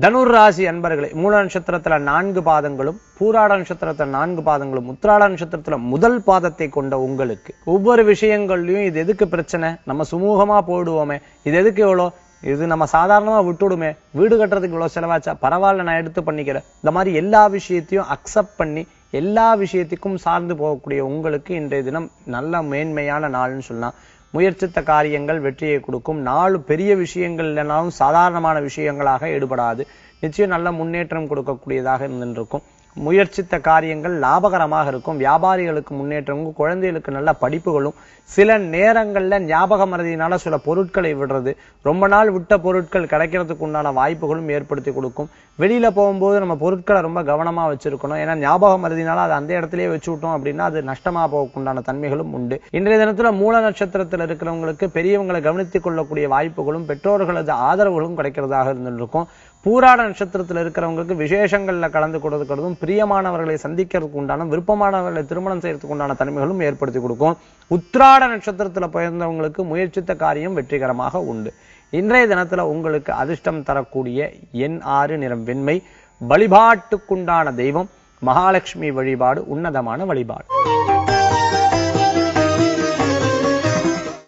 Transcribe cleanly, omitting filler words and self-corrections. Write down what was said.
தனுர் ராசி அன்பர்களே, மூல நட்சத்திரத்துல 4 பாதங்களும், பூராட நட்சத்திரத்துல 4 பாதங்களும், உத்திராட நட்சத்திரத்துல முதல் பாதத்தை கொண்ட உங்களுக்கு ஒவ்வொரு விஷயங்கள்லயும் இது எதுக்கு பிரச்சனை, நம்ம சுமூகமா போயிடுவோமே, இது எதுக்கு எவ்வளோ, இது நம்ம சாதாரணமா விட்டுடுமே, வீடு கட்டுறதுக்கு இவ்வளவு செலவாச்சா, பரவாயில்ல நான் எடுத்து பண்ணிக்கிறேன், இந்த மாதிரி எல்லா விஷயத்தையும் அக்செப்ட் பண்ணி எல்லா விஷயத்துக்கும் சார்ந்து போகக்கூடிய உங்களுக்கு இன்றைய தினம் நல்ல மேன்மையான நாள்னு சொல்லலாம். முயற்சித்த காரியங்கள் வெற்றியை கொடுக்கும். 4 பெரிய விஷயங்கள் இல்லைனாலும் சாதாரணமான விஷயங்களாக ஈடுபடாது. நிச்சயம் நல்ல முன்னேற்றம் கொடுக்கக்கூடியதாக இருந்திருக்கும். முயற்சித்த காரியங்கள் லாபகரமாக இருக்கும். வியாபாரிகளுக்கு முன்னேற்றமும், குழந்தைகளுக்கு நல்ல படிப்புகளும், சில நேரங்கள்ல ஞாபக மறதியினால சில பொருட்களை விடுறது, ரொம்ப நாள் விட்ட பொருட்கள் கிடைக்கிறதுக்கு உண்டான வாய்ப்புகளும் ஏற்படுத்தி கொடுக்கும். வெளியில போகும்போது நம்ம பொருட்களை ரொம்ப கவனமா வச்சிருக்கணும். ஏன்னா ஞாபக மறதினால அது அந்த இடத்திலேயே வச்சு விட்டோம் அப்படின்னா அது நஷ்டமா போகக்குண்டான தன்மைகளும் உண்டு. இன்றைய தினத்துல மூல நட்சத்திரத்தில் இருக்கிறவங்களுக்கு பெரியவங்களை கவனித்துக் கொள்ளக்கூடிய வாய்ப்புகளும், பெற்றோர்களது ஆதரவுகளும் கிடைக்கிறதாக இருந்திருக்கும். பூராட நட்சத்திரத்தில் இருக்கிறவங்களுக்கு விசேஷங்கள்ல கலந்து கொடுக்கிறதும், பிரியமானவர்களை சந்திக்கிறதுக்கு உண்டான, விருப்பமானவர்களை திருமணம் செய்யறதுக்கு உண்டான தன்மைகளும் ஏற்படுத்தி கொடுக்கும். உத்திராட நட்சத்திரத்துல பிறந்தவங்களுக்கு முயற்சித்த காரியம் வெற்றிகரமாக உண்டு. இன்றைய தினத்துல உங்களுக்கு அதிர்ஷ்டம் தரக்கூடிய எண் 6, நிறம் வெண்மை. வழிபாட்டுக்குண்டான தெய்வம் மகாலட்சுமி வழிபாடு உன்னதமான வழிபாடு.